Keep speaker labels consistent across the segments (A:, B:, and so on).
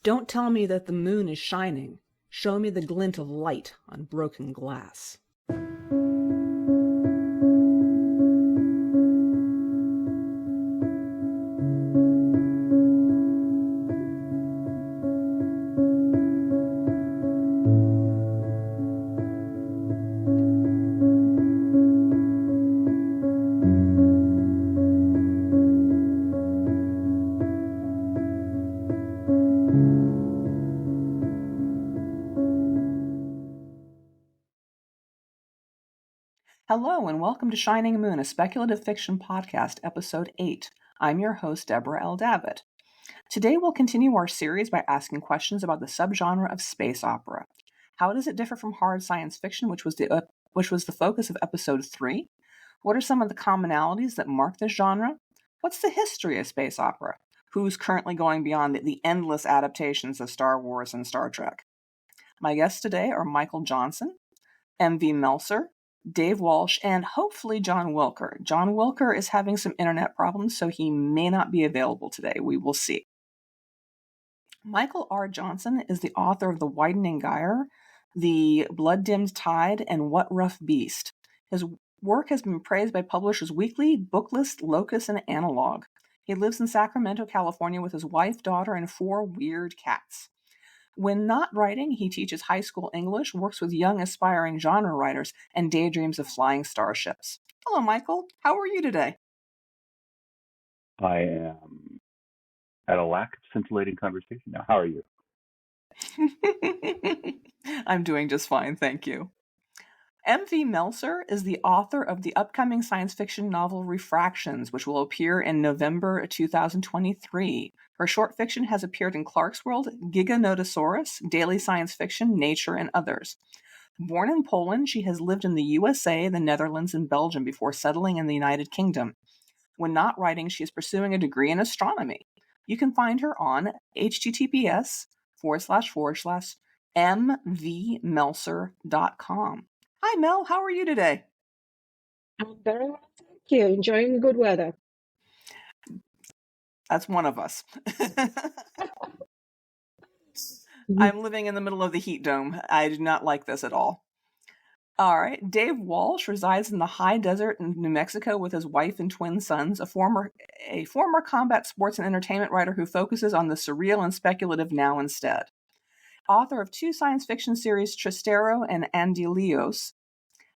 A: Don't tell me that the moon is shining. Show me the glint of light on broken glass. Hello and welcome to Shining Moon, a speculative fiction podcast, episode 8. I'm your host, Deborah L. Davitt. Today we'll continue our series by asking questions about the subgenre of space opera. How does it differ from hard science fiction, which was the focus of episode 3? What are some of the commonalities that mark this genre? What's the history of space opera? Who's currently going beyond the endless adaptations of Star Wars and Star Trek? My guests today are Michael Johnston, M.V. Melcer, Dave Walsh, and hopefully John Wilker. John Wilker is having some internet problems, so he may not be available today. We will see. Michael R. Johnston is the author of The Widening Gyre, The Blood-Dimmed Tide, and What Rough Beast. His work has been praised by Publishers Weekly, Booklist, Locus, and Analog. He lives in Sacramento, California with his wife, daughter, and 4 weird cats. When not writing, he teaches high school English, works with young aspiring genre writers, and daydreams of flying starships. Hello, Michael. How are you today?
B: I am at a lack of scintillating conversation now. How are you?
A: I'm doing just fine, thank you. M.V. Melcer is the author of the upcoming science fiction novel Refractions, which will appear in November 2023. Her short fiction has appeared in Clarkesworld, Giganotosaurus, Daily Science Fiction, Nature, and others. Born in Poland, she has lived in the USA, the Netherlands, and Belgium before settling in the United Kingdom. When not writing, she is pursuing a degree in astronomy. You can find her on https://mvmelcer.com. Hi, Mel. How are you today?
C: I'm very well, thank you. Enjoying good weather.
A: That's one of us. I'm living in the middle of the heat dome. I do not like this at all. All right. Dave Walsh resides in the high desert in New Mexico with his wife and twin sons, a former combat sports and entertainment writer who focuses on the surreal and speculative now instead. Author of 2 science fiction series, Tristero and Andilios,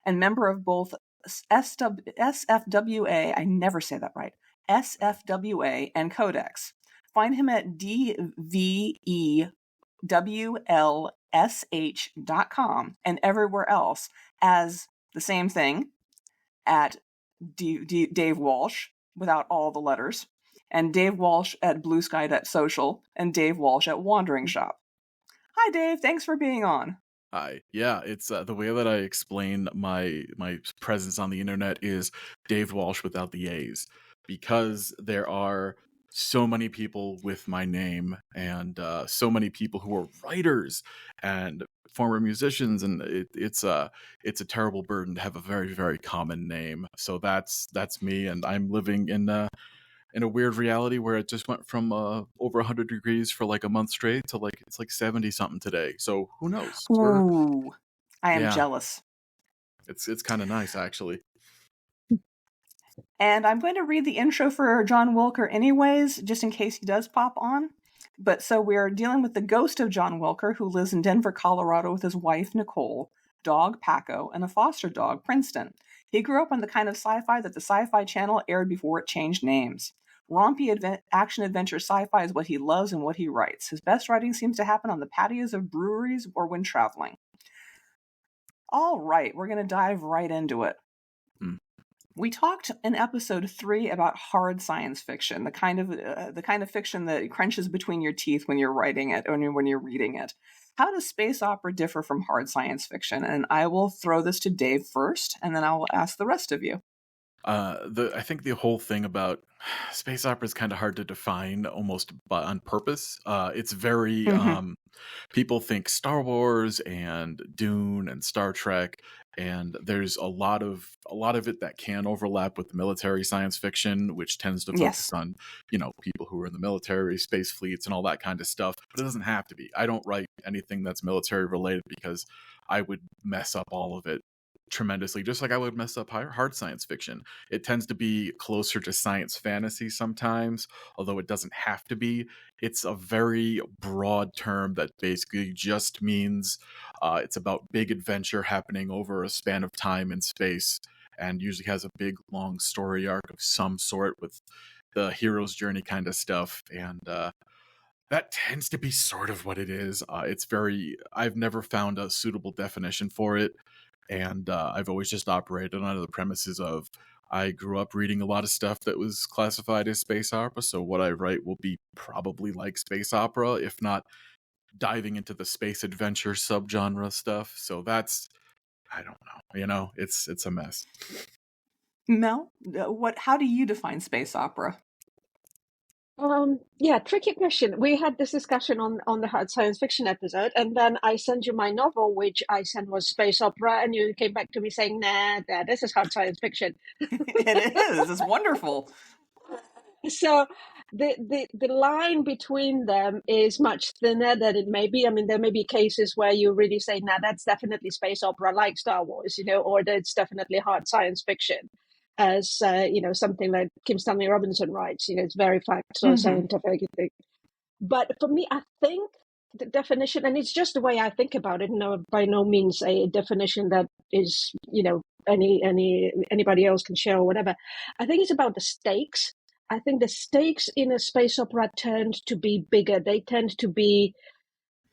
A: and member of both SFWA, I never say that right, SFWA and Codex. Find him at dvewlsh.com and everywhere else as the same thing at Dave Walsh without all the letters, and Dave Walsh at bluesky.social, and Dave Walsh at Wandering Shop. Hi, Dave. Thanks for being on.
D: Hi. Yeah, it's the way that I explain my presence on the internet is Dave Walsh without the A's, because there are so many people with my name and so many people who are writers and former musicians, and it's a terrible burden to have a very, very common name. So that's me, and I'm living in a weird reality where it just went from over 100 degrees for like a month straight to it's like 70 something today. So who knows?
A: Ooh, I am jealous.
D: It's kind of nice, actually.
A: And I'm going to read the intro for John Wilker anyways, just in case he does pop on. But so we're dealing with the ghost of John Wilker, who lives in Denver, Colorado with his wife, Nicole, dog, Paco, and a foster dog, Princeton. He grew up on the kind of sci-fi that the Sci-Fi Channel aired before it changed names. Rompy action-adventure sci-fi is what he loves and what he writes. His best writing seems to happen on the patios of breweries or when traveling. All right, we're going to dive right into it. We talked in episode 3 about hard science fiction, the kind of fiction that crunches between your teeth when you're writing it or when you're reading it. How does space opera differ from hard science fiction? And I will throw this to Dave first, and then I will ask the rest of you.
D: I think the whole thing about space opera is kind of hard to define, almost on purpose. It's very
A: Mm-hmm.
D: people think Star Wars and Dune and Star Trek, and there's a lot of it that can overlap with military science fiction, which tends to focus
A: Yes.
D: on people who are in the military, space fleets, and all that kind of stuff. But it doesn't have to be. I don't write anything that's military related because I would mess up all of it tremendously, just like I would mess up hard science fiction. It tends to be closer to science fantasy sometimes, although it doesn't have to be. It's a very broad term that basically just means it's about big adventure happening over a span of time in space, and usually has a big long story arc of some sort with the hero's journey kind of stuff. And that tends to be sort of what it is. I've never found a suitable definition for it. And I've always just operated under the premises of I grew up reading a lot of stuff that was classified as space opera. So what I write will be probably like space opera, if not diving into the space adventure subgenre stuff. So that's, I don't know, it's a mess.
A: Mel, how do you define space opera?
C: Yeah, tricky question. We had this discussion on the hard science fiction episode, and then I sent you my novel, which I said was space opera, and you came back to me saying, "Nah, this is hard science fiction."
A: It is. It's wonderful.
C: So the line between them is much thinner than it may be. I mean, there may be cases where you really say, "Nah, that's definitely space opera, like Star Wars," or that's definitely hard science fiction, as something like Kim Stanley Robinson writes. It's very factual,
A: Mm-hmm.
C: scientific. But for me, I think the definition, and it's just the way I think about it, by no means a definition that is, anybody else can share or whatever. I think it's about the stakes. I think the stakes in a space opera tend to be bigger. They tend to be,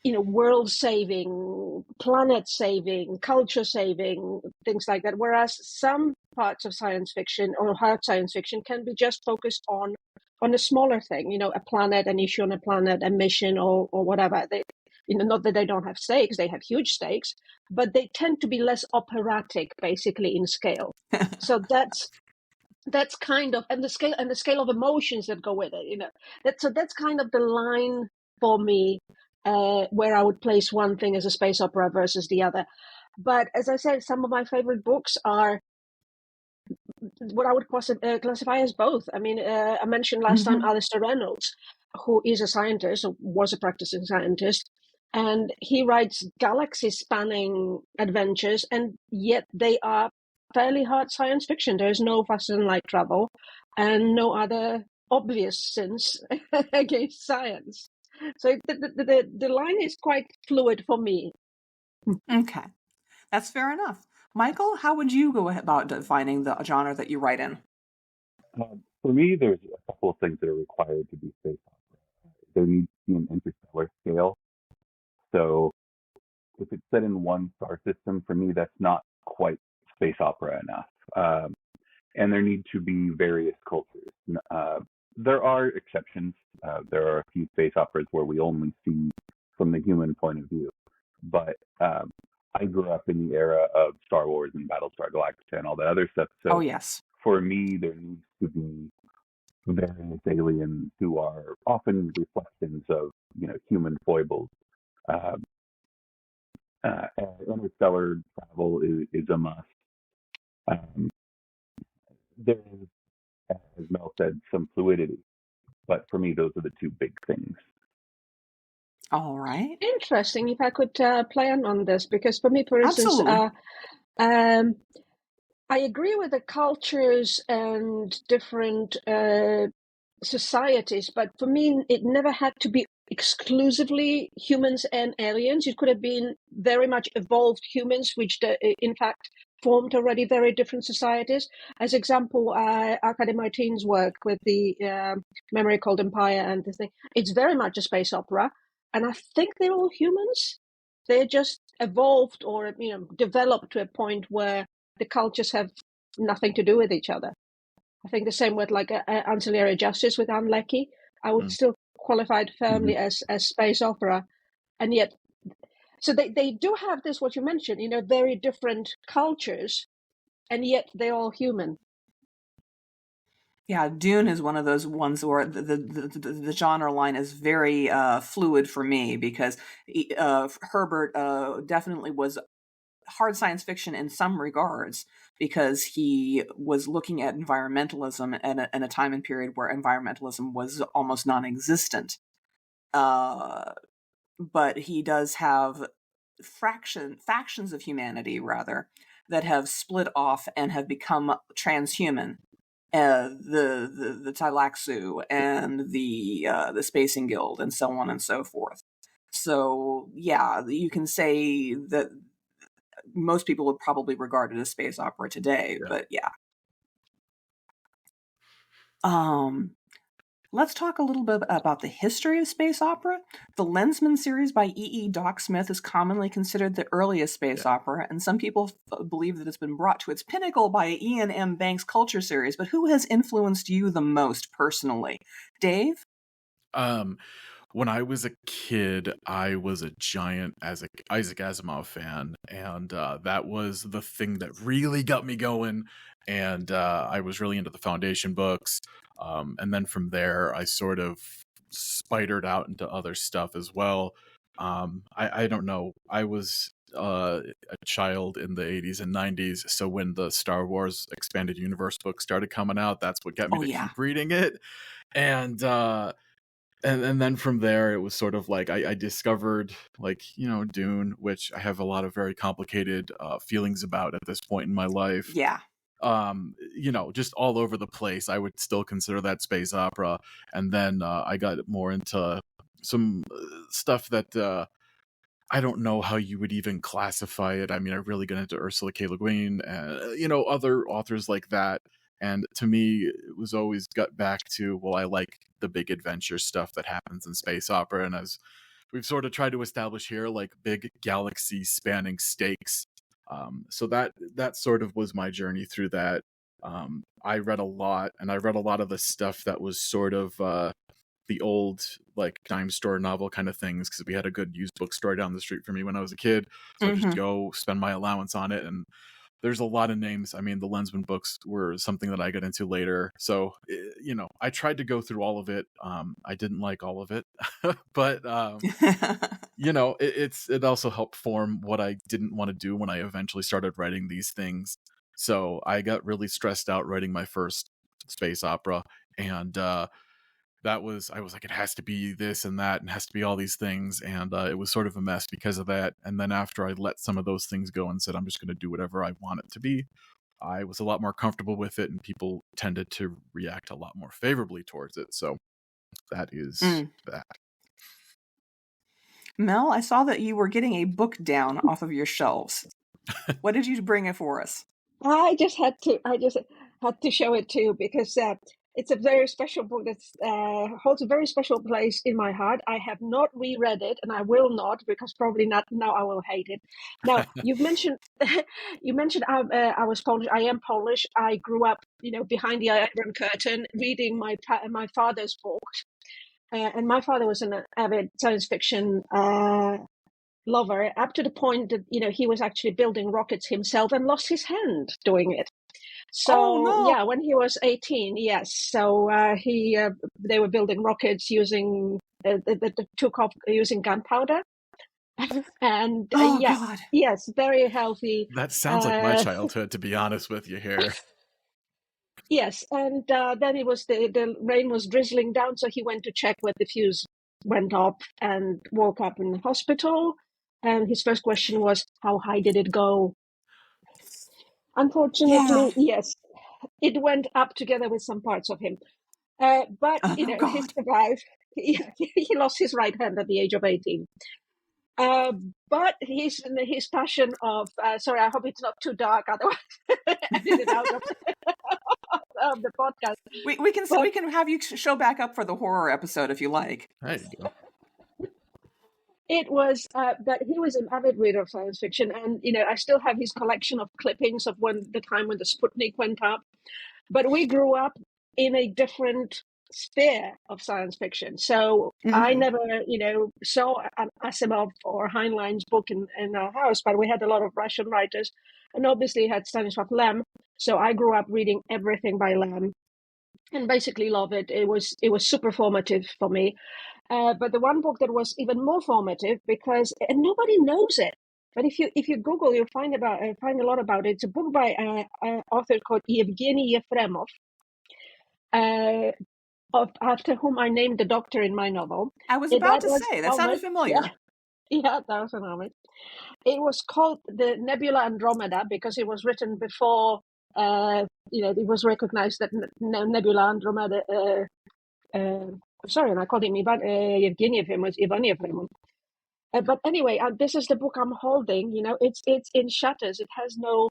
C: world saving, planet saving, culture saving, things like that. Whereas some parts of science fiction or hard science fiction can be just focused on a smaller thing, a planet, an issue on a planet, a mission, or whatever. They, not that they don't have stakes, they have huge stakes, but they tend to be less operatic, basically, in scale. So that's kind of, and the scale of emotions that go with it, that's kind of the line for me, where I would place one thing as a space opera versus the other. But as I said, some of my favorite books are what I would classify as both. I mean, I mentioned last time Alistair Reynolds, who is a scientist, or was a practicing scientist, and he writes galaxy-spanning adventures, and yet they are fairly hard science fiction. There is no faster than light travel, and no other obvious sins against science. So the line is quite fluid for me.
A: Okay, that's fair enough. Michael, how would you go about defining the genre that you write in?
B: For me, there's a couple of things that are required to be space opera. There needs to be an interstellar scale. So if it's set in one star system, for me, that's not quite space opera enough. And there need to be various cultures. There are exceptions. There are a few space operas where we only see from the human point of view. But I grew up in the era of Star Wars and Battlestar Galactica and all that other stuff. So
A: yes.
B: For me, there needs to be various aliens who are often reflections of human foibles. Interstellar travel is a must. There is, as Mel said, some fluidity, but for me, those are the two big things.
A: All right.
C: Interesting. If I could play on this, because for me, for instance, I agree with the cultures and different societies, but for me, it never had to be exclusively humans and aliens. It could have been very much evolved humans, which in fact formed already very different societies. As example, Arkady Martin's work with the Memory Called Empire and this thing, it's very much a space opera. And I think they're all humans. They're just evolved or developed to a point where the cultures have nothing to do with each other. I think the same with like Ancillary Justice with Anne Leckie. I would still qualify it firmly as space opera. And yet, so they do have this, what you mentioned, very different cultures, and yet they're all human.
A: Yeah, Dune is one of those ones where the genre line is very fluid for me, because Herbert definitely was hard science fiction in some regards, because he was looking at environmentalism in a time and period where environmentalism was almost non-existent. But he does have factions of humanity, rather, that have split off and have become transhuman. The Tleilaxu and the Spacing Guild and so on and so forth. So yeah, you can say that most people would probably regard it as space opera today, but yeah. Let's talk a little bit about the history of space opera. The Lensman series by E. Doc Smith is commonly considered the earliest space opera, and some people believe that it's been brought to its pinnacle by Ian M. Banks' Culture series. But who has influenced you the most personally? Dave?
D: When I was a kid, I was a giant Isaac Asimov fan, and that was the thing that really got me going. And I was really into the Foundation books. And then from there, I sort of spidered out into other stuff as well. I don't know. I was a child in the 80s and 90s, so when the Star Wars Expanded Universe book started coming out, that's what got me to keep reading it. And then from there, it was sort of like I discovered, like, Dune, which I have a lot of very complicated feelings about at this point in my life.
A: Yeah.
D: Just all over the place. I would still consider that space opera. And then I got more into some stuff that I don't know how you would even classify it. I mean, I really got into Ursula K. Le Guin and, other authors like that. And to me, it was always got back to, well, I like the big adventure stuff that happens in space opera. And as we've sort of tried to establish here, like big galaxy spanning stakes. So that sort of was my journey through that. I read a lot, and I read a lot of the stuff that was sort of the old, like, dime store novel kind of things, because we had a good used bookstore down the street from me when I was a kid. So I just go spend my allowance on it. And there's a lot of names. I mean, the Lensman books were something that I got into later. So, I tried to go through all of it. I didn't like all of it, but, it also helped form what I didn't want to do when I eventually started writing these things. So I got really stressed out writing my first space opera. And, I was like, it has to be this and that, and has to be all these things. And it was sort of a mess because of that. And then after I let some of those things go and said, I'm just going to do whatever I want it to be, I was a lot more comfortable with it, and people tended to react a lot more favorably towards it. So that is that.
A: Mel, I saw that you were getting a book down off of your shelves. What did you bring it for us?
C: I just had to show it too, because it's a very special book that holds a very special place in my heart. I have not reread it, and I will not, because probably not now I will hate it. Now, you mentioned I was Polish. I am Polish. I grew up, behind the Iron Curtain, reading my father's books, and my father was an avid science fiction lover, up to the point that he was actually building rockets himself and lost his hand doing it. So yeah, when he was 18, yes. So they were building rockets using using gunpowder, and
A: God.
C: yes, very healthy.
D: That sounds like my childhood, to be honest with you here.
C: Yes, and then it was the rain was drizzling down, so he went to check where the fuse went up and woke up in the hospital. And his first question was, "How high did it go?" Unfortunately, yes, it went up together with some parts of him. But he survived. He lost his right hand at the age of 18. But his passion of sorry, I hope it's not too dark, otherwise edit it out of the podcast.
A: We can have you show back up for the horror episode if you like.
D: There you go.
C: It was, but he was an avid reader of science fiction, and I still have his collection of clippings of the time when the Sputnik went up. But we grew up in a different sphere of science fiction, so I never, saw an Asimov or Heinlein's book in our house. But we had a lot of Russian writers, and obviously had Stanislav Lem. So I grew up reading everything by Lem. and basically love it. It was super formative for me. But the one book that was even more formative, because and nobody knows it, but if you Google, you'll find a lot about it. It's a book by an author called Yevgeny Yefremov, after whom I named the doctor in my novel.
A: I was about
C: That
A: to
C: was
A: say, that sounded
C: homage.
A: familiar.
C: Yeah, that was an homage. It was called the Nebula Andromeda because it was written before. It was recognized that Nebula Andromeda. Sorry, and I called him Yevgeny Yefremov. But anyway, this is the book I'm holding. It's in shutters. It has no.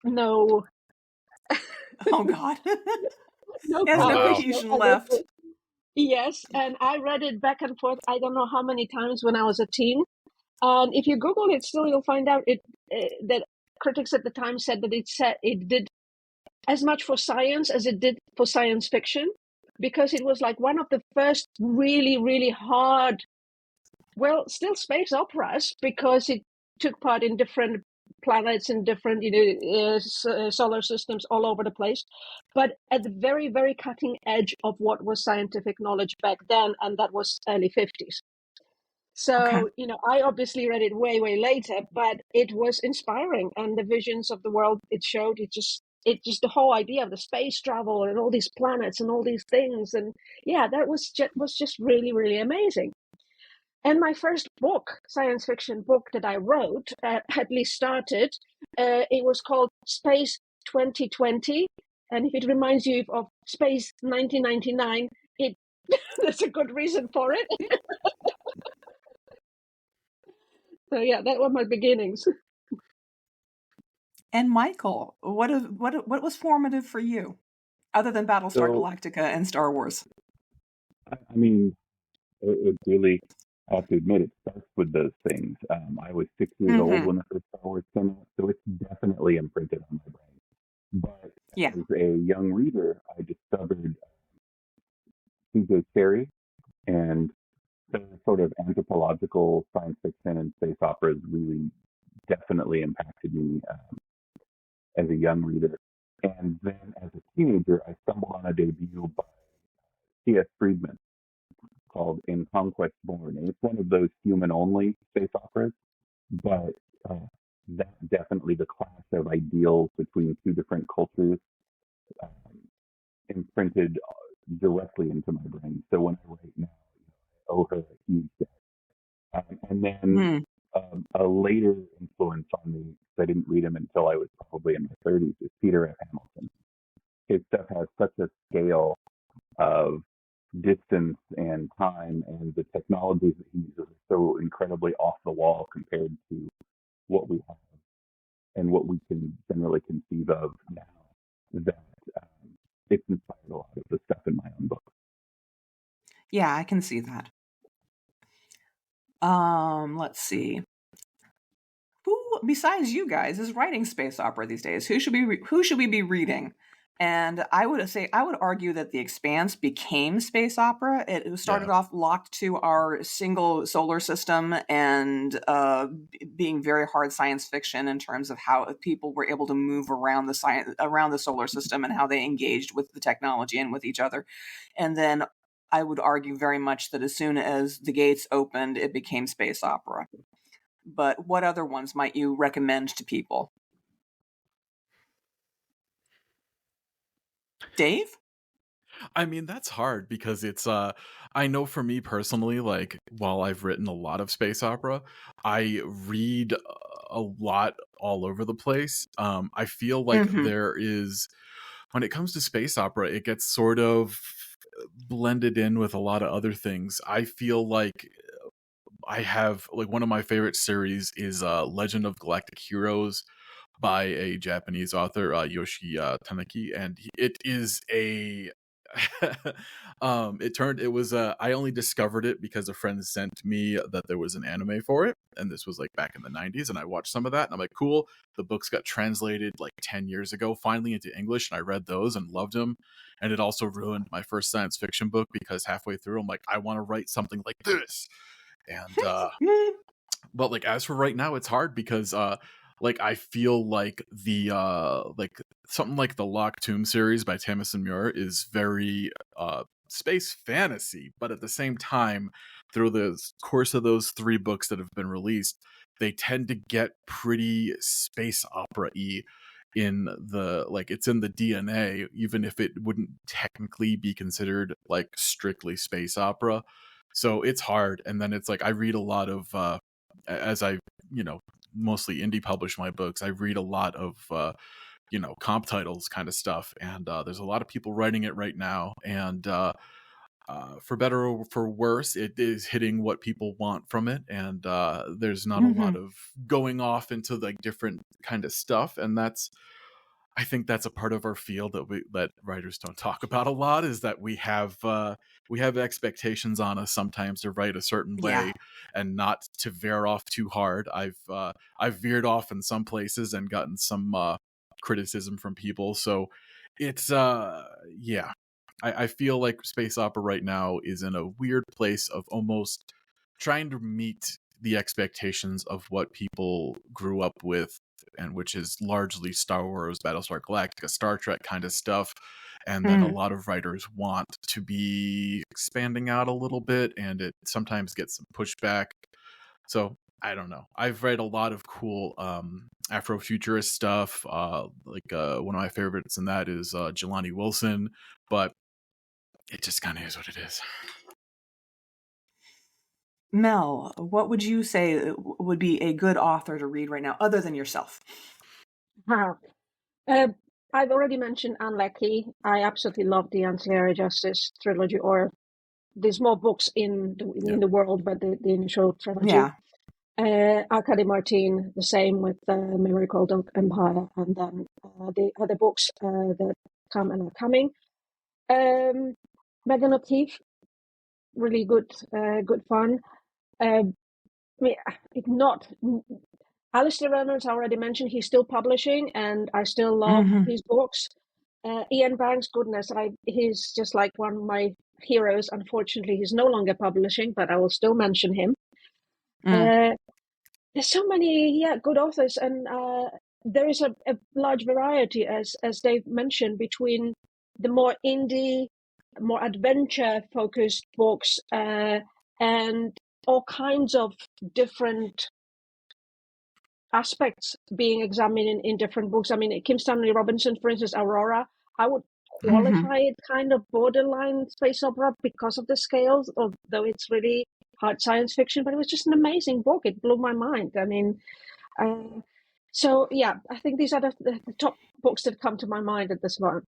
A: Oh God.
C: No
A: There's no
C: covers,
A: cohesion
C: no
A: left.
C: Yes, and I read it back and forth. I don't know how many times when I was a teen. And if you Google it, still you'll find out that critics at the time said that it did as much for science as it did for science fiction, because it was like one of the first really, really hard, well, still space operas, because it took part in different planets and different solar systems all over the place, but at the very, very cutting edge of what was scientific knowledge back then, and that was early 50s. So, I obviously read it way, way later, but it was inspiring, and the visions of the world it showed, it just the whole idea of the space travel and all these planets and all these things, and yeah, that was just really, really amazing. And my first book, science fiction book that I wrote, at least started, it was called Space 2020. And if it reminds you of Space 1999, there's a good reason for it. So yeah, that were my beginnings.
A: And Michael, what was formative for you, other than Battlestar
B: So,
A: Galactica and Star Wars?
B: I mean, it really, I have to admit, it starts with those things. I was 6 years old when the first Star Wars came out, so it's definitely imprinted on my brain. But
A: Yeah.
B: as a young reader, I discovered C.J. Cherryh, and the sort of anthropological science fiction and space operas really definitely impacted me as a young reader. And then as a teenager, I stumbled on a debut by C.S. Friedman called In Conquest Born. And it's one of those human-only space operas, but that definitely the clash of ideals between two different cultures um, imprinted directly into my brain. So when I write now, I owe her a huge debt. And then a later influence on me, because I didn't read him until I was probably in my 30s, is Peter F. Hamilton. His stuff has such a scale of distance and time, and the technologies that he uses are so incredibly off the wall compared to what we have and what we can generally conceive of now, that it's inspired a lot of the stuff in my own book.
A: Yeah, I can see that. Let's see. Who besides you guys is writing space opera these days? Who should we be reading? And I would argue that The Expanse became space opera. It started off locked to our single solar system and being very hard science fiction in terms of how people were able to move around the solar system and how they engaged with the technology and with each other. And then I would argue very much that as soon as the gates opened, it became space opera. But what other ones might you recommend to people? Dave?
D: I mean, that's hard because it's I know for me personally, like while I've written a lot of space opera, I read a lot all over the place. I feel like there is, when it comes to space opera, it gets sort of blended in with a lot of other things. I feel like I have, like, one of my favorite series is Legend of Galactic Heroes by a Japanese author, Yoshi Tanaki, and it is a I only discovered it because a friend sent me that there was an anime for it, and this was like back in the 90s, and I watched some of that, and I'm like, cool. The books got translated like 10 years ago finally into English, and I read those and loved them. And it also ruined my first science fiction book because halfway through I'm like, I want to write something like this. And but like, as for right now, it's hard because like I feel like the like something like the Lock Tomb series by Tamsin Muir is very space fantasy, but at the same time, through the course of those 3 books that have been released, they tend to get pretty space opera-y in the, like, it's in the DNA, even if it wouldn't technically be considered like strictly space opera. So it's hard. And then it's like I read a lot of as I, mostly indie publish my books, I read a lot of comp titles kind of stuff, and there's a lot of people writing it right now, and for better or for worse, it is hitting what people want from it, and there's not a lot of going off into like different kind of stuff, and I think that's a part of our field that writers don't talk about a lot, is that we have expectations on us sometimes to write a certain way and not to veer off too hard. I've veered off in some places and gotten some criticism from people, so it's I feel like space opera right now is in a weird place of almost trying to meet the expectations of what people grew up with, and which is largely Star Wars, Battlestar Galactica, Star Trek kind of stuff. And then a lot of writers want to be expanding out a little bit, and it sometimes gets some pushback. So I don't know. I've read a lot of cool Afrofuturist stuff. Like one of my favorites in that is Jelani Wilson, but it just kind of is what it is.
A: Mel, what would you say would be a good author to read right now, other than yourself?
C: I've already mentioned Ann Leckie. I absolutely love the Ancillary Justice trilogy, or there's more books in the world, but the initial trilogy.
A: Yeah.
C: Arkady Martin, the same with Memory Called Empire, and then the other books that come and are coming. Megan O'Keefe, really good fun. Alistair Reynolds, I already mentioned, he's still publishing, and I still love his books. Ian Banks, goodness, he's just like one of my heroes. Unfortunately, he's no longer publishing, but I will still mention him. There's so many good authors, and there is a large variety, as Dave mentioned, between the more indie, more adventure-focused books and all kinds of different aspects being examined in different books. I mean, Kim Stanley Robinson, for instance, Aurora, I would qualify it kind of borderline space opera because of the scales, although it's really hard science fiction, but it was just an amazing book. It blew my mind. I mean, so yeah, I think these are the top books that come to my mind at this moment.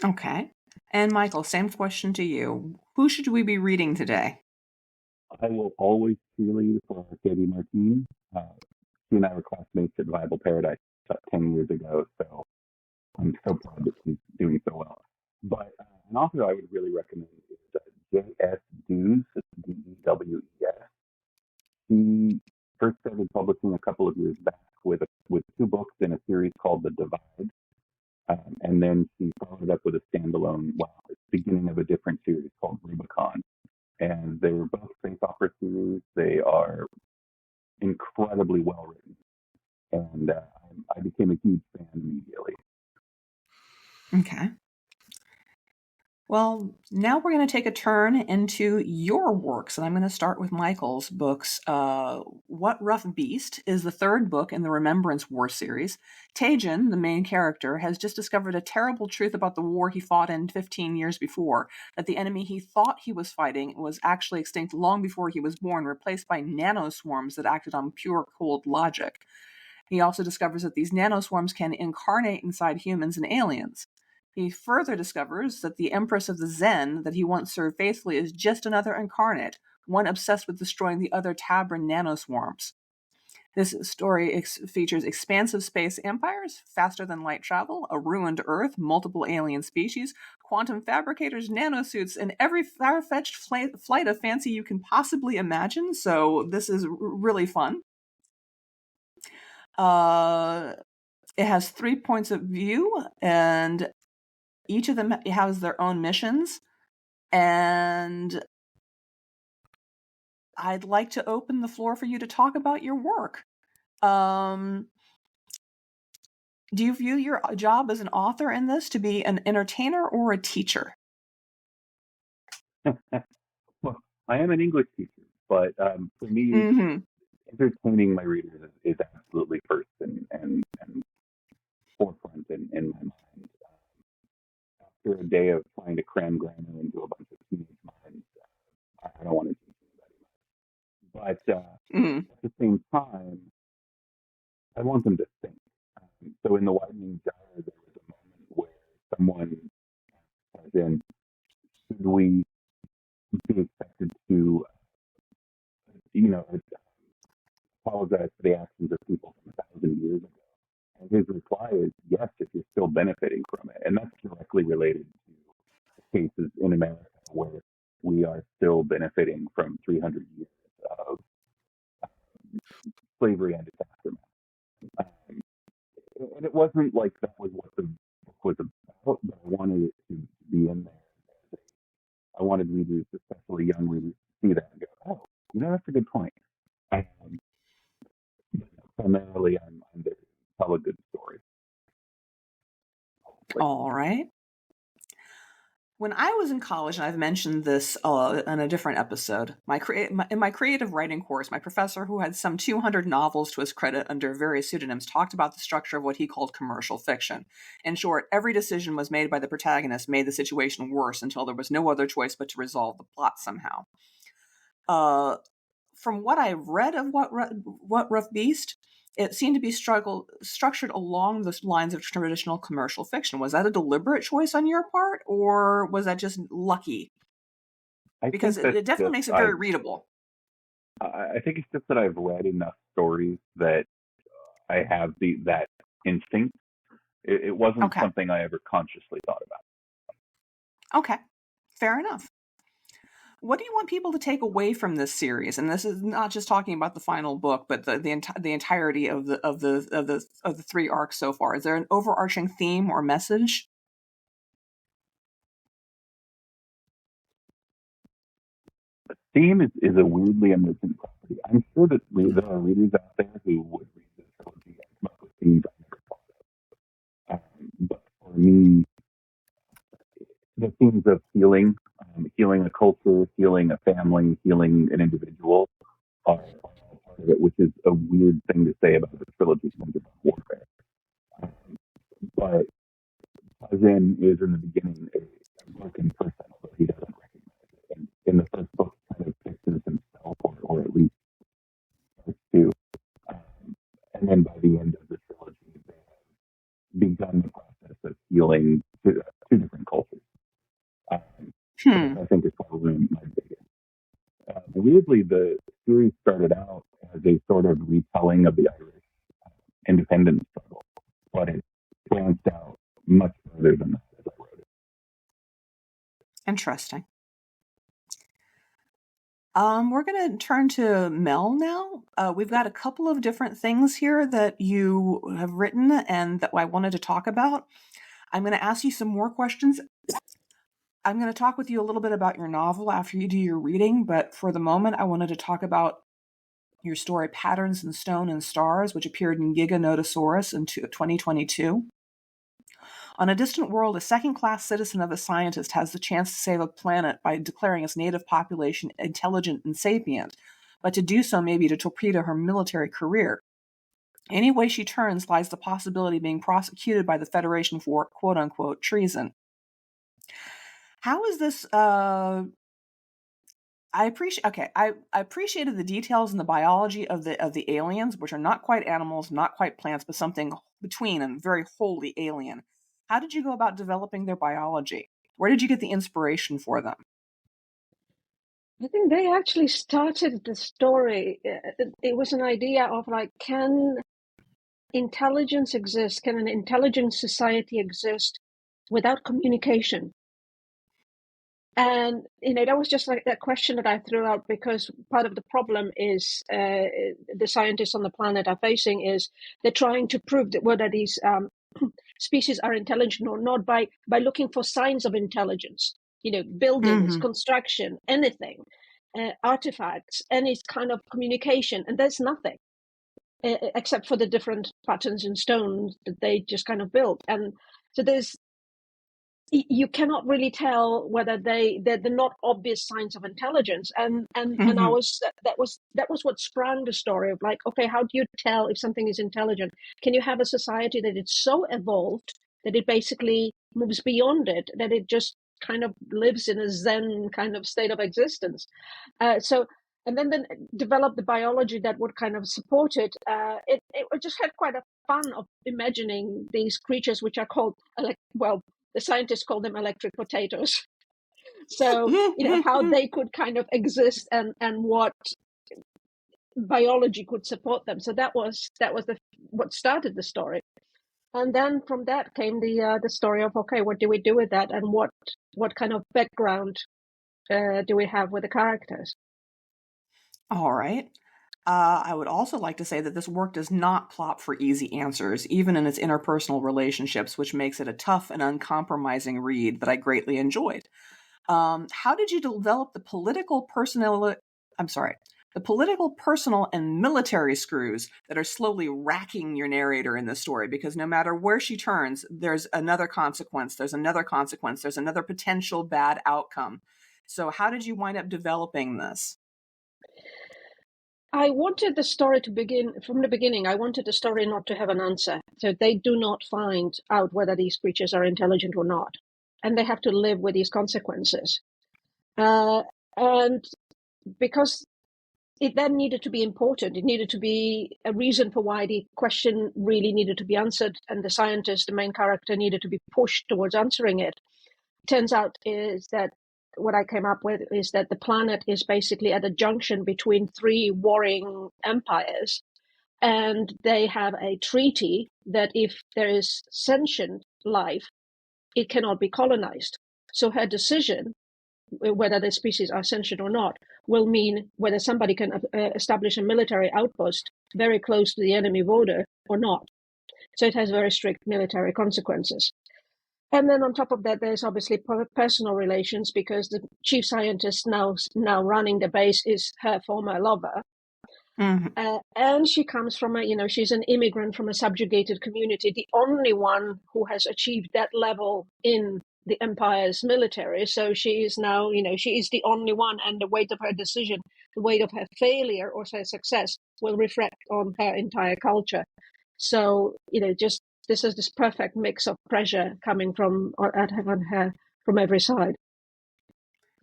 A: Okay. And Michael, same question to you. Who should we be reading today?
B: I will always cheerlead for Arkady Martin. She and I were classmates at Viable Paradise about 10 years ago, so I'm so proud that she's doing so well. But an author I would really recommend is J.S. Dews, Dewes. He first started publishing a couple of years back with 2 books in a series called The Divide, and then she followed up with a standalone, beginning of a different series called Rubicon. And they were both space opera series. They are incredibly well written, and I became a huge fan immediately.
A: Okay. Well, now we're going to take a turn into your works, and I'm going to start with Michael's books. What Rough Beast is the 3rd book in the Remembrance War series. Tejan, the main character, has just discovered a terrible truth about the war he fought in 15 years before, that the enemy he thought he was fighting was actually extinct long before he was born, replaced by nanoswarms that acted on pure cold logic. He also discovers that these nanoswarms can incarnate inside humans and aliens. He further discovers that the Empress of the Zen that he once served faithfully is just another incarnate, one obsessed with destroying the other Tabran nanoswarms. This story features expansive space empires, faster-than-light travel, a ruined Earth, multiple alien species, quantum fabricators, nanosuits, and every far-fetched flight of fancy you can possibly imagine, so this is really fun. It has 3 points of view, and each of them has their own missions, and I'd like to open the floor for you to talk about your work. Do you view your job as an author in this to be an entertainer or a teacher?
B: Well, I am an English teacher, but for me,
A: Mm-hmm.
B: entertaining my readers is absolutely first and forefront in my mind. After a day of trying to cram grammar into a bunch of teenage minds, I don't want to teach anybody. But
A: Mm-hmm.
B: at the same time, I want them to think. So in The Widening Gyre, there was a moment where someone says in, should we be expected to, apologize for the actions of people from 1,000 years ago? And his reply is, yes, if you're still benefiting from it. And that's directly related to cases in America where we are still benefiting from 300 years of slavery and its aftermath. Um, and it wasn't like that was what the book was about, but I wanted it to be in there. I wanted readers, especially young readers, to see that and go, oh, that's a good point. Primarily, I'm there to tell a good story.
A: All right. When I was in college, and I've mentioned this in a different episode, in my creative writing course, my professor, who had some 200 novels to his credit under various pseudonyms, talked about the structure of what he called commercial fiction. In short, every decision was made by the protagonist made the situation worse until there was no other choice but to resolve the plot somehow. From what I read of what Rough Beast, it seemed to be structured along the lines of traditional commercial fiction. Was that a deliberate choice on your part, or was that just lucky? Because it definitely makes it very readable.
B: I think it's just that I've read enough stories that I have that instinct. It wasn't something I ever consciously thought about.
A: Okay, fair enough. What do you want people to take away from this series? And this is not just talking about the final book, but the entirety of the 3 arcs so far. Is there an overarching theme or message?
B: The theme is a weirdly emergent property. I'm sure that there are readers out there who would read this trilogy and come up with themes I never thought of. But for me, the themes of healing, healing a culture, healing a family, healing an individual are part of it, which is a weird thing to say about the trilogy about warfare. But Tarzan is in the beginning a broken person, although he doesn't recognize it. And in the first book, kind of fixes himself, or at least starts to. And then by the end of the trilogy, they have begun the process of healing two different cultures. I think is probably my biggest. Weirdly, the series started out as a sort of retelling of the Irish independence struggle, but it branched out much further than that as I wrote it.
A: Interesting. We're going to turn to Mel now. We've got a couple of different things here that you have written and that I wanted to talk about. I'm going to ask you some more questions. I'm going to talk with you a little bit about your novel after you do your reading, but for the moment, I wanted to talk about your story Patterns in Stone and Stars, which appeared in Giga Notosaurus in 2022. On a distant world, a second-class citizen of a scientist has the chance to save a planet by declaring its native population intelligent and sapient, but to do so may be to torpedo her military career. Any way she turns lies the possibility of being prosecuted by the Federation for quote-unquote treason. How is this I appreciated the details in the biology of the aliens, which are not quite animals, not quite plants, but something between and very wholly alien. How did you go about developing their biology? Where did you get the inspiration for them?
C: I think they actually started the story. It was an idea of can intelligence exist? Can an intelligent society exist without communication? And, that was just like that question that I threw out, because part of the problem is the scientists on the planet are facing is they're trying to prove that whether these species are intelligent or not by looking for signs of intelligence, buildings, construction, anything, artifacts, any kind of communication, and there's nothing. except for the different patterns in stone that they just kind of built. And so you cannot really tell whether they're not obvious signs of intelligence. And I was that was what sprang the story of, like, okay, how do you tell if something is intelligent? Can you have a society that it's so evolved that it basically moves beyond it, that it just kind of lives in a Zen kind of state of existence? And then develop the biology that would kind of support it. It just had quite a fun of imagining these creatures, which are called, the scientists call them electric potatoes. So, how they could kind of exist and what biology could support them. So that was what started the story. And then from that came the story of, okay, what do we do with that, and what kind of background do we have with the characters?
A: All right. I would also like to say that this work does not plot for easy answers, even in its interpersonal relationships, which makes it a tough and uncompromising read that I greatly enjoyed. How did you develop the political, personal, and military screws that are slowly racking your narrator in this story? Because no matter where she turns, there's another consequence, there's another potential bad outcome. So how did you wind up developing this?
C: I wanted the story to begin from the beginning. I wanted the story not to have an answer. So they do not find out whether these creatures are intelligent or not. And they have to live with these consequences. And because it then needed to be important, it needed to be a reason for why the question really needed to be answered. And the scientist, the main character, needed to be pushed towards answering it. Turns out is that what I came up with is that the planet is basically at a junction between three warring empires, and they have a treaty that if there is sentient life, it cannot be colonized. So her decision, whether the species are sentient or not, will mean whether somebody can establish a military outpost very close to the enemy border or not. So it has very strict military consequences. And then on top of that, there's obviously personal relations, because the chief scientist now running the base is her former lover.
A: Mm-hmm.
C: And she comes from she's an immigrant from a subjugated community, the only one who has achieved that level in the empire's military. So she is now, she is the only one, and the weight of her decision, the weight of her failure or her success will reflect on her entire culture. So, this is this perfect mix of pressure coming from her from every side.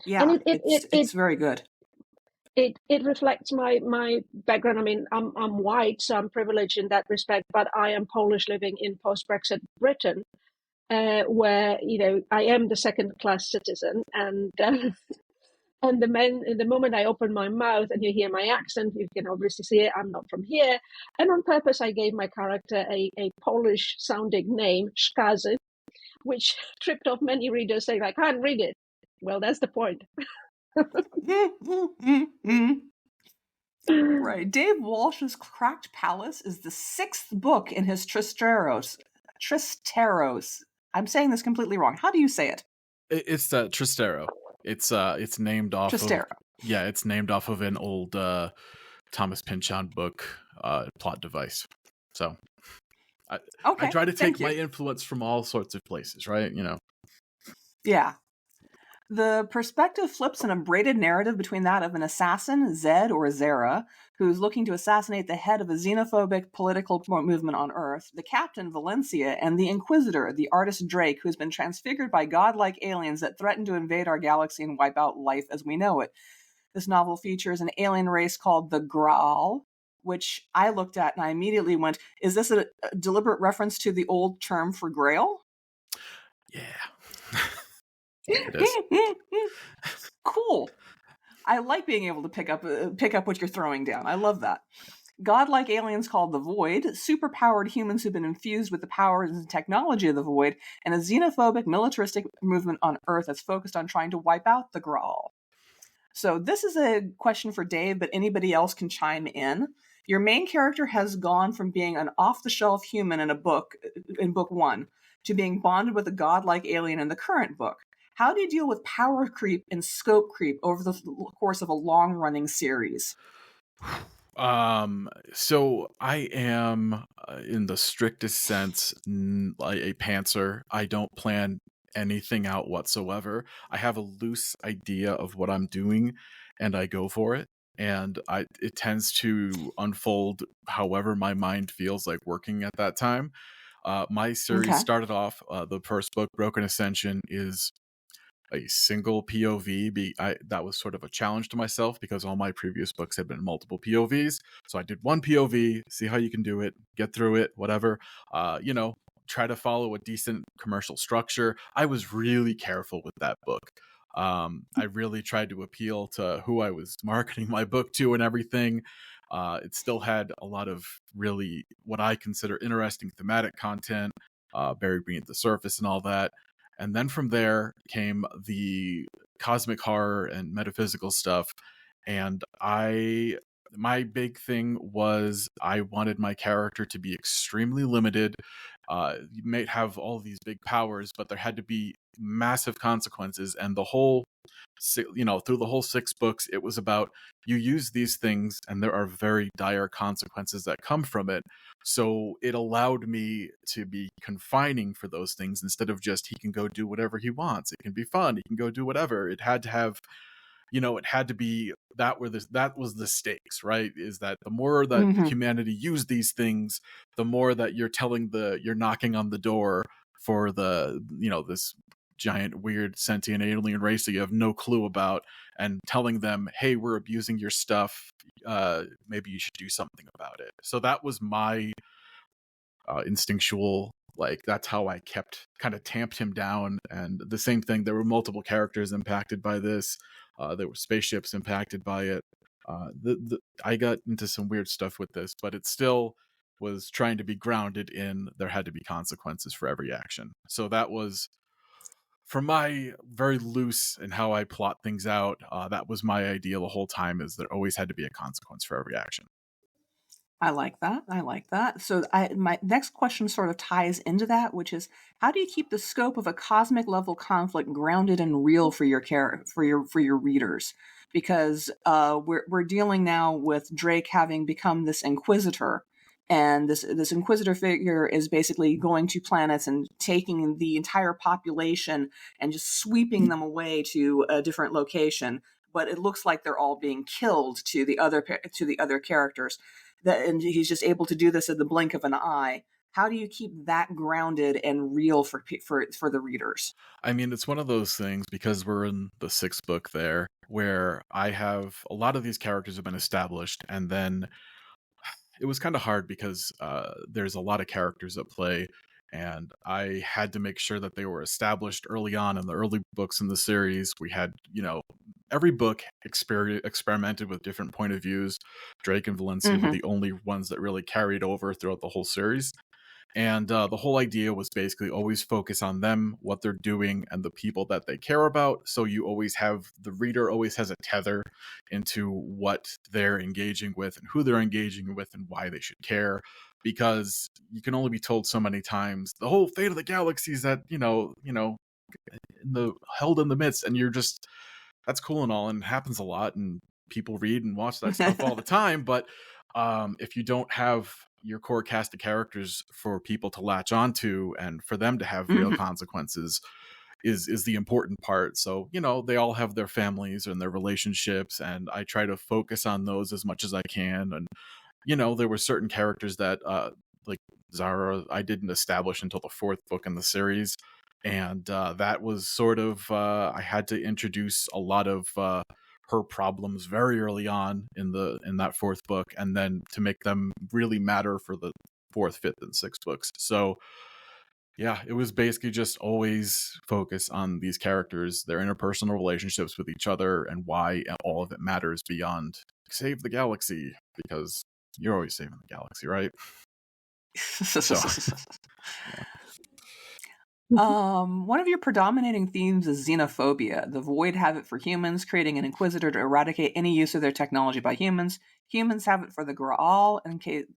A: Yeah,
C: and
A: it's very good.
C: It reflects my background. I mean, I'm white, so I'm privileged in that respect, but I am Polish living in post-Brexit Britain, where I am the second-class citizen, and the moment I open my mouth and you hear my accent, you can obviously see it. I'm not from here. And on purpose, I gave my character a Polish-sounding name, Shkazy, which tripped off many readers saying, I can't read it. Well, that's the point.
A: Right. Dave Walsh's Cracked Palace is the 6th book in his Tristeros. I'm saying this completely wrong. How do you say it?
D: It's Tristero. It's named off
A: Tristero.
D: It's named off of an old Thomas Pynchon book, plot device. So I try to take my influence from all sorts of places, right?
A: Yeah. The perspective flips in a braided narrative between that of an assassin, Zed or Zera, who's looking to assassinate the head of a xenophobic political movement on Earth, the captain, Valencia, and the Inquisitor, the artist Drake, who's been transfigured by godlike aliens that threaten to invade our galaxy and wipe out life as we know it. This novel features an alien race called the Graal, which I looked at and I immediately went, is this a deliberate reference to the old term for Grail?
D: Yeah. It is.
A: Cool. I like being able to pick up what you're throwing down. I love that. Godlike aliens called the Void, superpowered humans who've been infused with the powers and technology of the Void, and a xenophobic militaristic movement on Earth that's focused on trying to wipe out the Graal. So this is a question for Dave, but anybody else can chime in. Your main character has gone from being an off-the-shelf human in book 1 to being bonded with a godlike alien in the current book. How do you deal with power creep and scope creep over the course of a long-running series?
D: So I am, in the strictest sense, like a pantser. I don't plan anything out whatsoever. I have a loose idea of what I'm doing, and I go for it. And it tends to unfold however my mind feels like working at that time. My series
A: Okay.
D: started off. The first book, Broken Ascension, is a single POV. That was sort of a challenge to myself because all my previous books had been multiple POVs. So I did one POV, see how you can do it, get through it, whatever. Try to follow a decent commercial structure. I was really careful with that book. I really tried to appeal to who I was marketing my book to and everything. It still had a lot of really what I consider interesting thematic content, buried beneath the surface and all that. And then from there came the cosmic horror and metaphysical stuff. And my big thing was I wanted my character to be extremely limited. You might have all these big powers, but there had to be massive consequences. And through the whole 6 books, it was about you use these things and there are very dire consequences that come from it. So it allowed me to be confining for those things instead of just he can go do whatever he wants. It can be fun. He can go do whatever. It had to have, it had to be that was the stakes, right? Is that the more that humanity used these things, the more that you're knocking on the door for this giant weird sentient alien race that you have no clue about, and telling them, hey, we're abusing your stuff, maybe you should do something about it. So that was my instinctual, like, that's how I kind of tamped him down. And the same thing, there were multiple characters impacted by this. There were spaceships impacted by it. I got into some weird stuff with this, but it still was trying to be grounded in there had to be consequences for every action. So that was, for my very loose and how I plot things out, that was my idea the whole time, is there always had to be a consequence for every action.
A: I like that. So my next question sort of ties into that, which is, how do you keep the scope of a cosmic level conflict grounded and real for your readers? Because we're dealing now with Drake having become this inquisitor, and this inquisitor figure is basically going to planets and taking the entire population and just sweeping them away to a different location. But it looks like they're all being killed to the other characters. And he's just able to do this at the blink of an eye. How do you keep that grounded and real for the readers?
D: I mean, it's one of those things, because we're in the 6th book there, where I have a lot of these characters have been established, and then it was kind of hard because there's a lot of characters at play, and I had to make sure that they were established early on in the early books in the series. We had, every book experimented with different point of views. Drake and Valencia were the only ones that really carried over throughout the whole series. And the whole idea was basically always focus on them, what they're doing, and the people that they care about. So you always have, the reader always has a tether into what they're engaging with and who they're engaging with and why they should care. Because you can only be told so many times, the whole fate of the galaxy is that, held in the midst, and you're just, that's cool and all, and it happens a lot, and people read and watch that stuff all the time. But if you don't have your core cast of characters for people to latch onto and for them to have real consequences, is the important part. So, they all have their families and their relationships, and I try to focus on those as much as I can. And, there were certain characters that, like Zara, I didn't establish until the 4th book in the series. And that was sort of, I had to introduce a lot of her problems very early on in that 4th book, and then to make them really matter for the 4th, 5th, and 6th books. So yeah, it was basically just always focus on these characters, their interpersonal relationships with each other, and why all of it matters beyond save the galaxy, because you're always saving the galaxy, right? So yeah.
A: One of your predominating themes is xenophobia. The Void have it for humans, creating an inquisitor to eradicate any use of their technology by humans. Humans have it for the Graal.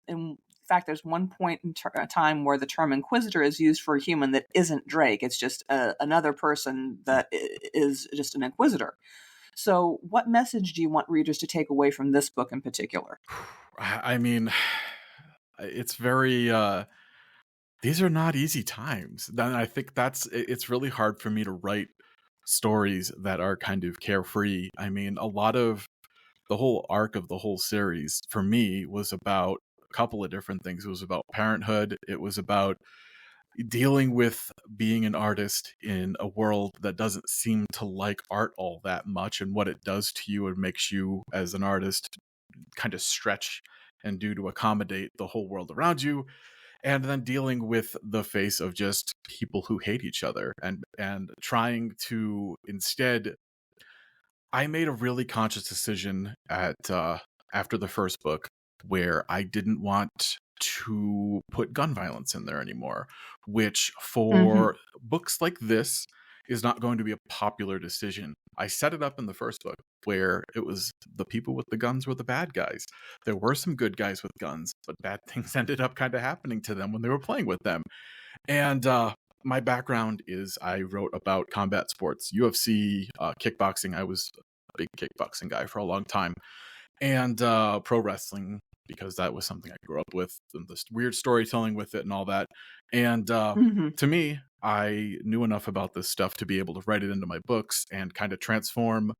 A: In fact, there's one point in time where the term inquisitor is used for a human that isn't Drake. It's just another person that is just an inquisitor. So what message do you want readers to take away from this book in particular?
D: I mean, it's very these are not easy times. Then I think it's really hard for me to write stories that are kind of carefree. I mean, a lot of the whole arc of the whole series for me was about a couple of different things. It was about parenthood. It was about dealing with being an artist in a world that doesn't seem to like art all that much, and what it does to you and makes you as an artist kind of stretch and do to accommodate the whole world around you, and then dealing with the face of just people who hate each other, and trying to instead. I made a really conscious decision at after the first book where I didn't want to put gun violence in there anymore, which for books like this is not going to be a popular decision. I set it up in the first book where it was the people with the guns were the bad guys. There were some good guys with guns, but bad things ended up kind of happening to them when they were playing with them. And my background is I wrote about combat sports, UFC, kickboxing. I was a big kickboxing guy for a long time, and pro wrestling, because that was something I grew up with, and this weird storytelling with it and all that. And to me, I knew enough about this stuff to be able to write it into my books and kind of transform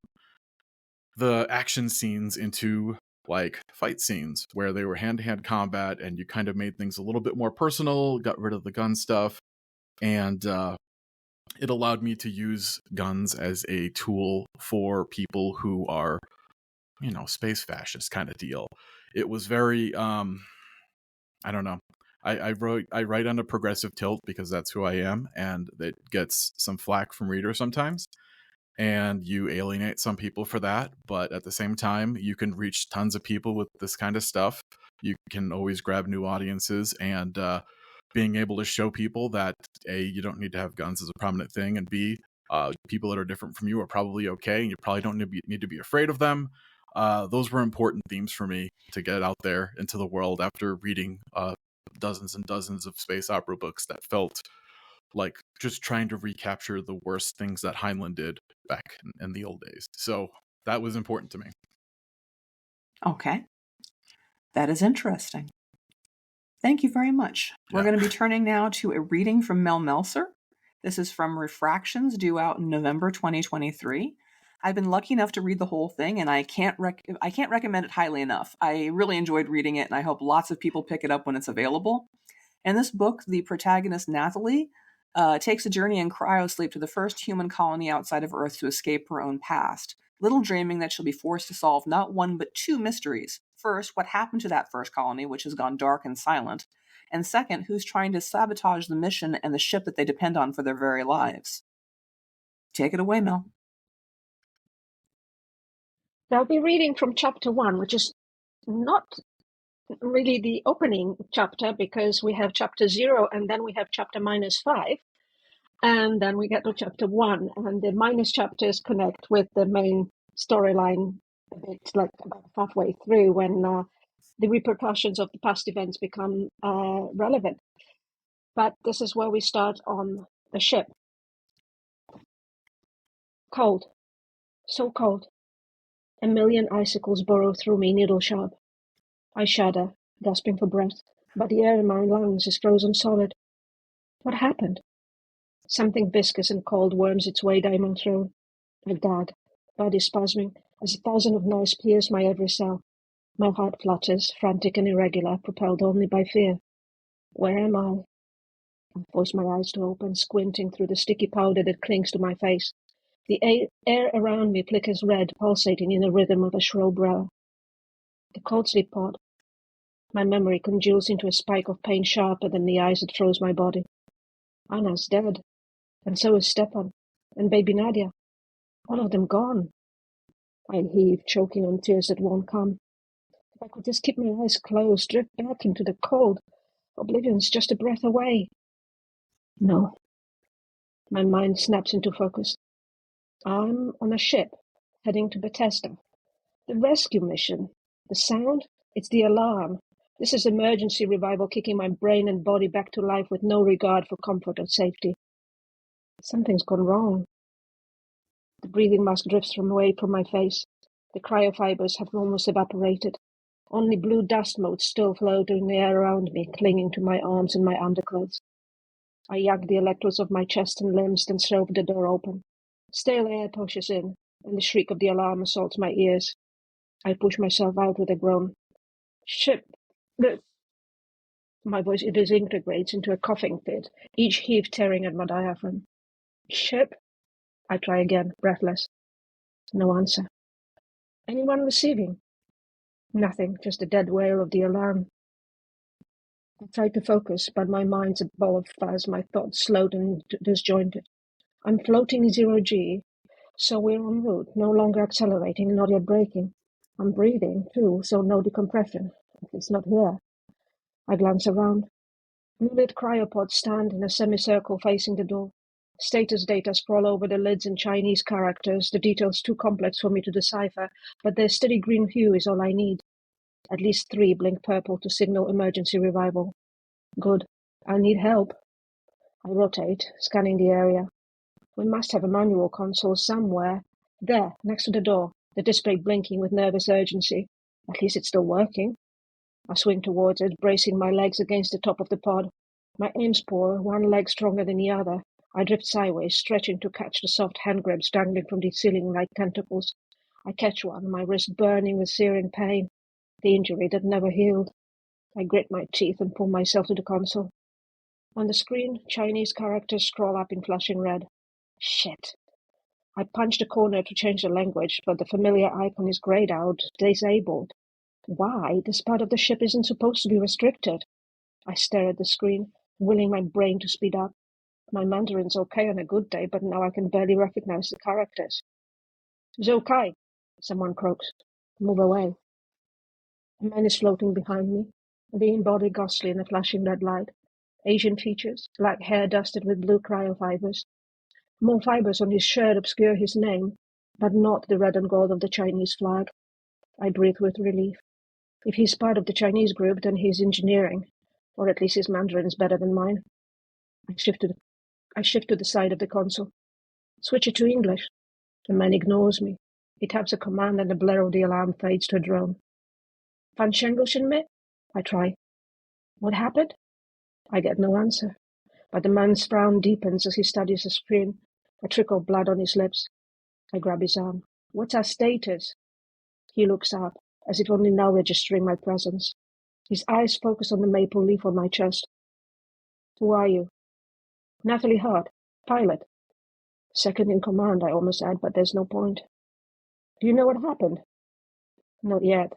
D: the action scenes into like fight scenes where they were hand-to-hand combat, and you kind of made things a little bit more personal, got rid of the gun stuff, and it allowed me to use guns as a tool for people who are, space fascist kind of deal. It was very I don't know. I write on a progressive tilt because that's who I am, and it gets some flack from readers sometimes, and you alienate some people for that, but at the same time you can reach tons of people with this kind of stuff. You can always grab new audiences, and being able to show people that A, you don't need to have guns as a prominent thing, and B, people that are different from you are probably okay, and you probably don't need to be afraid of them. Those were important themes for me to get out there into the world after reading dozens and dozens of space opera books that felt like just trying to recapture the worst things that Heinlein did back in the old days. So that was important to me.
A: Okay. That is interesting. Thank you very much.
D: Yeah.
A: We're going to be turning now to a reading from Mel Melcer. This is from Refractions, due out in November 2023. I've been lucky enough to read the whole thing, and I can't recommend it highly enough. I really enjoyed reading it, and I hope lots of people pick it up when it's available. In this book, the protagonist, Nathalie, takes a journey in cryosleep to the first human colony outside of Earth to escape her own past, little dreaming that she'll be forced to solve not one but two mysteries. First, what happened to that first colony, which has gone dark and silent? And second, who's trying to sabotage the mission and the ship that they depend on for their very lives? Take it away, Mel.
C: I'll be reading from chapter 1, which is not really the opening chapter, because we have chapter 0 and then we have chapter -5, and then we get to chapter 1, and the minus chapters connect with the main storyline a bit, like about halfway through, when the repercussions of the past events become relevant. But this is where we start on the ship. Cold, so cold. A million icicles burrow through me, needle sharp. I shudder, gasping for breath, but the air in my lungs is frozen solid. What happened? Something viscous and cold worms its way down my throat. I gag, body spasming, as 1,000 of noise pierce my every cell. My heart flutters, frantic and irregular, propelled only by fear. Where am I? I force my eyes to open, squinting through the sticky powder that clings to my face. The air around me flickers red, pulsating in the rhythm of a shrill breath. The cold sleep pod. My memory congeals into a spike of pain sharper than the ice that froze my body. Anna's dead, and so is Stepan, and baby Nadia. All of them gone. I heave, choking on tears that won't come. If I could just keep my eyes closed, drift back into the cold, oblivion's just a breath away. No. My mind snaps into focus. I'm on a ship, heading to Bethesda. The rescue mission. The sound? It's the alarm. This is emergency revival kicking my brain and body back to life with no regard for comfort or safety. Something's gone wrong. The breathing mask drifts away from my face. The cryofibers have almost evaporated. Only blue dust motes still floated in the air around me, clinging to my arms and my underclothes. I yanked the electrodes off my chest and limbs, then shoved the door open. Stale air pushes in, and the shriek of the alarm assaults my ears. I push myself out with a groan. Ship! My voice disintegrates into a coughing fit, each heave tearing at my diaphragm. Ship! I try again, breathless. No answer. Anyone receiving? Nothing, just the dead wail of the alarm. I try to focus, but my mind's a ball of fuzz, my thoughts slowed and disjointed. I'm floating 0G, so we're en route, no longer accelerating, not yet braking. I'm breathing, too, so no decompression, at least not here. I glance around. Blue-lit cryopods stand in a semicircle facing the door. Status data scroll over the lids in Chinese characters, the details too complex for me to decipher, but their steady green hue is all I need. At least 3 blink purple to signal emergency revival. Good. I'll need help. I rotate, scanning the area. We must have a manual console somewhere. There, next to the door, the display blinking with nervous urgency. At least it's still working. I swing towards it, bracing my legs against the top of the pod. My aim's poor, one leg stronger than the other. I drift sideways, stretching to catch the soft hand grips dangling from the ceiling like tentacles. I catch one, my wrist burning with searing pain. The injury that never healed. I grit my teeth and pull myself to the console. On the screen, Chinese characters scroll up in flashing red. Shit. I punch the corner to change the language, but the familiar icon is grayed out, disabled. Why? This part of the ship isn't supposed to be restricted. I stare at the screen, willing my brain to speed up. My Mandarin's okay on a good day, but now I can barely recognize the characters. Zhou Kai, someone croaks. Move away. A man is floating behind me, a lean body ghostly in the flashing red light. Asian features, black hair dusted with blue cryofibers. More fibers on his shirt obscure his name, but not the red and gold of the Chinese flag. I breathe with relief. If he's part of the Chinese group, then he's engineering, or at least his Mandarin is better than mine. I shift to the side of the console. Switch it to English. The man ignores me. He taps a command and the blare of the alarm fades to a drone. Fan Shengou Shinmei? I try. What happened? I get no answer, but the man's frown deepens as he studies the screen, a trickle of blood on his lips. I grab his arm. What's our status? He looks up, as if only now registering my presence. His eyes focus on the maple leaf on my chest. Who are you? Natalie Hart, pilot. Second in command, I almost add, but there's no point. Do you know what happened? Not yet.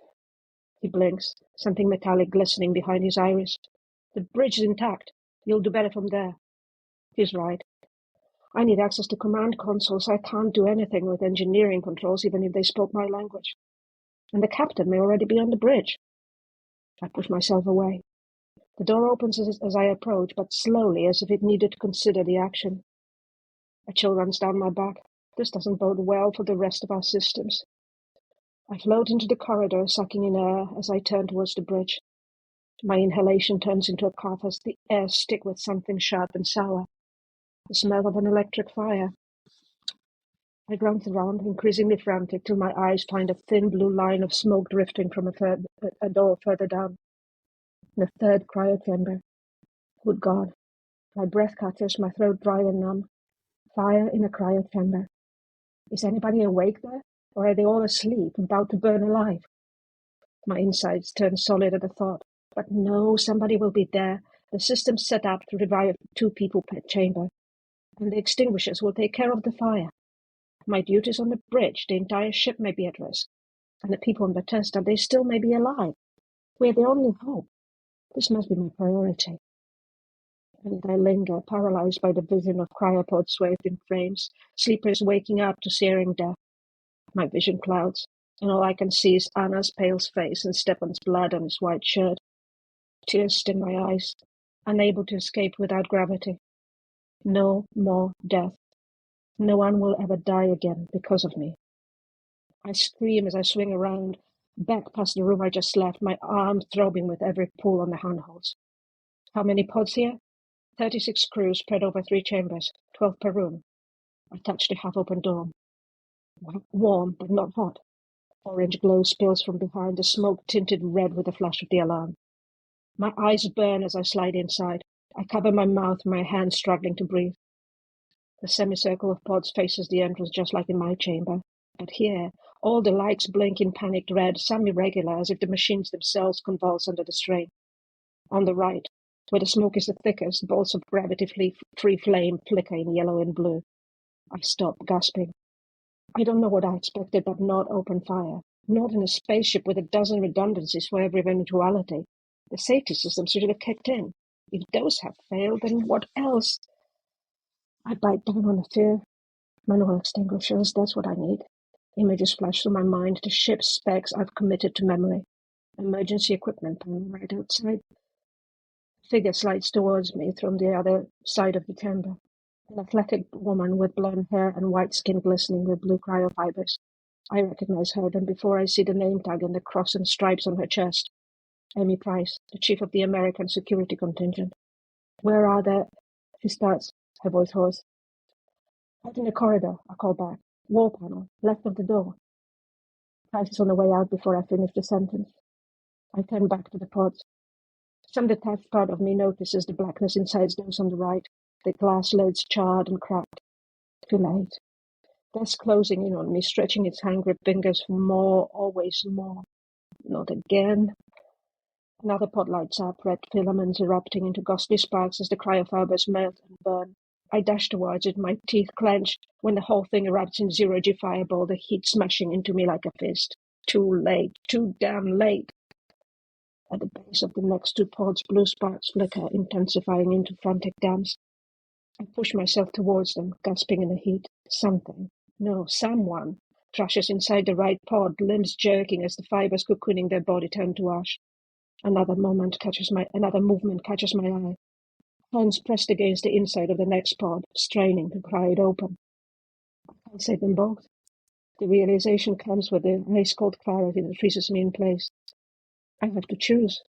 C: He blinks, something metallic glistening behind his iris. The bridge is intact. You'll do better from there. He's right. I need access to command consoles. I can't do anything with engineering controls, even if they spoke my language. And the captain may already be on the bridge. I push myself away. The door opens as I approach, but slowly, as if it needed to consider the action. A chill runs down my back. This doesn't bode well for the rest of our systems. I float into the corridor, sucking in air as I turn towards the bridge. My inhalation turns into a cough as the air sticks with something sharp and sour. The smell of an electric fire. I glance around, increasingly frantic, till my eyes find a thin blue line of smoke drifting from a door further down. The third cryo chamber. Good God. My breath catches, my throat dry and numb. Fire in a cryo chamber. Is anybody awake there? Or are they all asleep, about to burn alive? My insides turn solid at the thought. But no, somebody will be there. The system's set up to revive 2 people per chamber. And the extinguishers will take care of the fire. My duty's on the bridge. The entire ship may be at risk. And the people on the test, they still may be alive. We're the only hope. This must be my priority. And I linger, paralyzed by the vision of cryopods swathed in frames, sleepers waking up to searing death. My vision clouds, and all I can see is Anna's pale face and Stepan's blood on his white shirt. Tears sting my eyes, unable to escape without gravity. No more death. No one will ever die again because of me. I scream as I swing around, back past the room I just left, my arms throbbing with every pull on the handholds. How many pods here? 36 crews spread over 3 chambers, 12 per room. I touch the half-open door. Warm, but not hot. Orange glow spills from behind, the smoke tinted red with the flash of the alarm. My eyes burn as I slide inside. I cover my mouth, my hands struggling to breathe. The semicircle of pods faces the entrance just like in my chamber. But here, all the lights blink in panicked red, some irregular, as if the machines themselves convulse under the strain. On the right, where the smoke is the thickest, bolts of gravity-free flame flicker in yellow and blue. I stop, gasping. I don't know what I expected, but not open fire. Not in a spaceship with a dozen redundancies for every eventuality. The safety systems should have kicked in. If those have failed, then what else? I bite down on the fear. Manual extinguishers, that's what I need. Images flash through my mind, the ship's specs I've committed to memory. Emergency equipment panel right outside. A figure slides towards me from the other side of the chamber. An athletic woman with blonde hair and white skin glistening with blue cryofibers. I recognize her, and before I see the name tag and the cross and stripes on her chest. Amy Price, the chief of the American security contingent. Where are the... She starts, her voice hoarse. Out in the corridor, I call back. Wall panel, left of the door. Price is on the way out before I finish the sentence. I turn back to the pods. Some detached part of me notices the blackness inside those on the right, the glass lids charred and cracked. Too late. Death closing in on me, stretching its hand-grip fingers for more, always more. Not again. Another pod lights up, red filaments erupting into ghostly sparks as the cryofibers melt and burn. I dash towards it, my teeth clenched, when the whole thing erupts in zero-G fireball, the heat smashing into me like a fist. Too late, too damn late. At the base of the next two pods, blue sparks flicker, intensifying into frantic dance. I push myself towards them, gasping in the heat. Something, no, someone, thrashes inside the right pod, limbs jerking as the fibers cocooning their body turn to ash. Another movement catches my eye. Hands pressed against the inside of the next pod, straining to pry it open. I can't save them both. The realization comes with the ice-cold clarity that freezes me in place. I have to choose.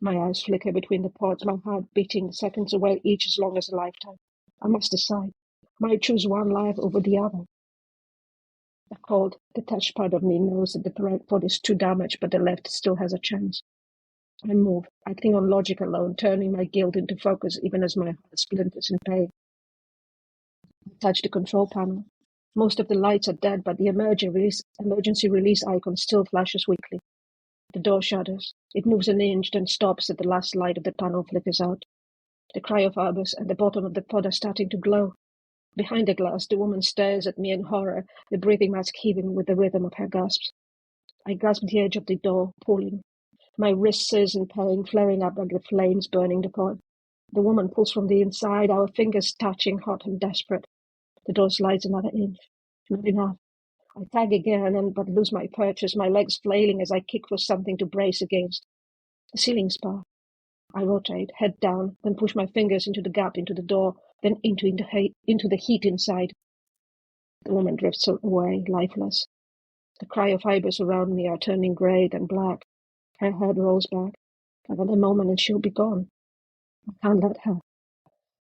C: My eyes flicker between the pods, my heart beating seconds away, each as long as a lifetime. I must decide. Might choose one life over the other. The cold, detached part of me knows that the right pod is too damaged, but the left still has a chance. I move, acting on logic alone, turning my guilt into focus even as my heart splinters in pain. I touch the control panel. Most of the lights are dead, but the emergency release icon still flashes weakly. The door shudders. It moves an inch, then stops as the last light of the tunnel flickers out. The cryofibers at the bottom of the pod are starting to glow. Behind the glass, the woman stares at me in horror, the breathing mask heaving with the rhythm of her gasps. I grasp the edge of the door, pulling. My wrist sears in pain, flaring up like the flames burning the pod. The woman pulls from the inside, our fingers touching, hot and desperate. The door slides another inch. Not enough. I tag again, but lose my purchase, my legs flailing as I kick for something to brace against. The ceiling spar. I rotate, head down, then push my fingers into the gap into the door, then into the heat inside. The woman drifts away, lifeless. The cryofibers around me are turning grey, then black. Her head rolls back. Another moment and she'll be gone. I can't let her.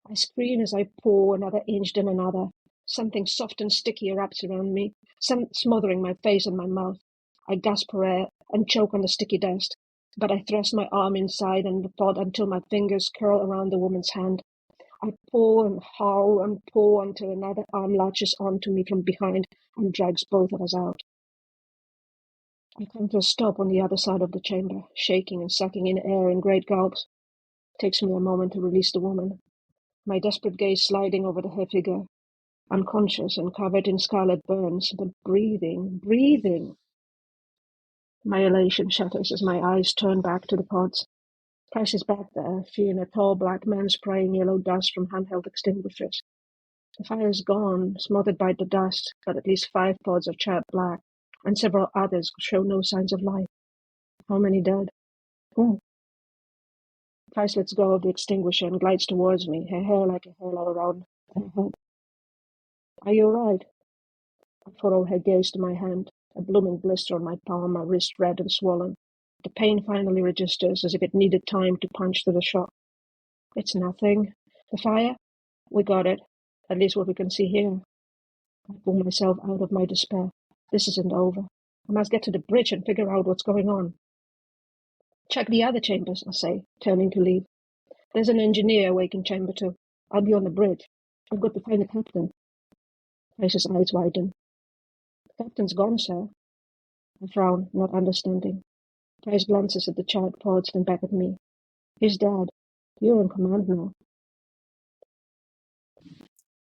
C: I scream as I pour another inch, then another. Something soft and sticky erupts around me, smothering my face and my mouth. I gasp for air and choke on the sticky dust, but I thrust my arm inside and the pod until my fingers curl around the woman's hand. I pull and haul and pull until another arm latches onto me from behind and drags both of us out. I come to a stop on the other side of the chamber, shaking and sucking in air in great gulps. It takes me a moment to release the woman, my desperate gaze sliding over her figure, unconscious and covered in scarlet burns, but breathing. My elation shatters as my eyes turn back to the pods. Price is back there, she and a tall black man spraying yellow dust from handheld extinguishers. The fire is gone, smothered by the dust, but at least 5 pods are charred black, and several others show no signs of life. How many dead? Who? Price lets go of the extinguisher and glides towards me, her hair like a halo around her head. Are you all right? I follow her gaze to my hand, a blooming blister on my palm, my wrist red and swollen. The pain finally registers as if it needed time to punch through the shock. It's nothing. The fire? We got it. At least what we can see here. I pull myself out of my despair. This isn't over. I must get to the bridge and figure out what's going on. Check the other chambers, I say, turning to leave. There's an engineer awake in chamber 2. I'll be on the bridge. I've got to find the captain. Face's eyes widen. The captain's gone, sir. I frown, not understanding. Price glances at the chart pods, then back at me. He's dead. You're in command now.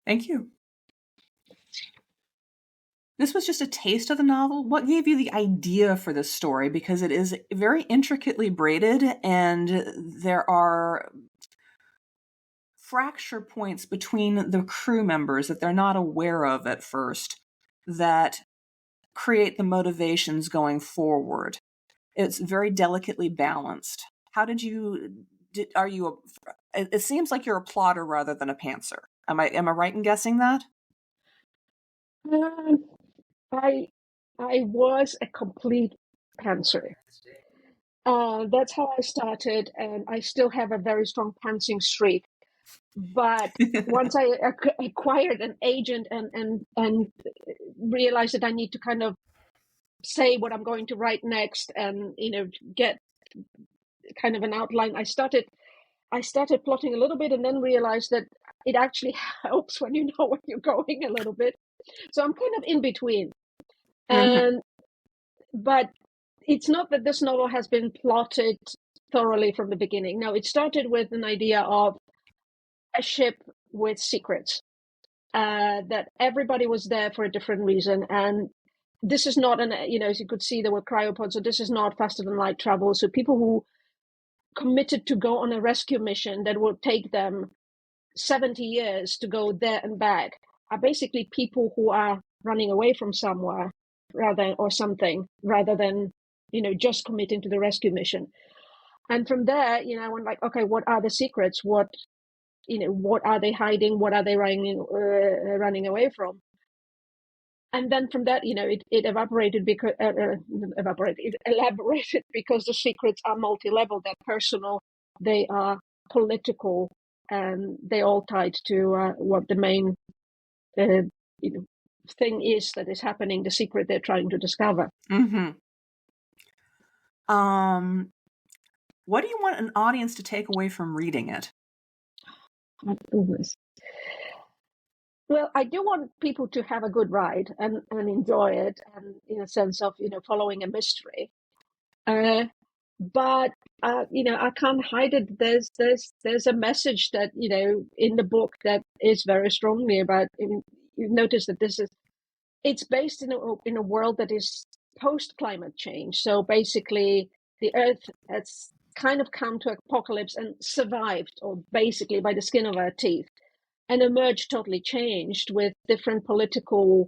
A: Thank you. This was just a taste of the novel. What gave you the idea for this story? Because it is very intricately braided, and there are fracture points between the crew members that they're not aware of at first that create the motivations going forward. It's very delicately balanced. How did you? Are you? It seems like you're a plotter rather than a pantser. Am I right in guessing that?
C: I was a complete pantser. That's how I started, and I still have a very strong pantsing streak. But once I acquired an agent and realized that I need to kind of say what I'm going to write next, and get kind of an outline, I started plotting a little bit, and then realized that it actually helps when you know where you're going a little bit. So I'm kind of in between. And but it's not that this novel has been plotted thoroughly from the beginning. No, it started with an idea of a ship with secrets, that everybody was there for a different reason. And this is not as you could see, there were cryopods, so this is not faster than light travel. So people who committed to go on a rescue mission that will take them 70 years to go there and back are basically people who are running away from somewhere rather than just committing to the rescue mission. And from there, I went like, okay, what are the secrets? What are they hiding? What are they running away from? And then from that, it elaborated because the secrets are multi-level. They're personal, they are political, and they all tied to what the main thing is that is happening, the secret they're trying to discover.
A: What do you want an audience to take away from reading it?
C: My goodness. Well, I do want people to have a good ride and enjoy it, and in a sense of following a mystery. But I can't hide it. There's a message that in the book that is very strongly about. You've noticed that it's based in a world that is post climate change. So basically, the Earth has kind of come to apocalypse and survived, or basically by the skin of our teeth, and emerged totally changed with different political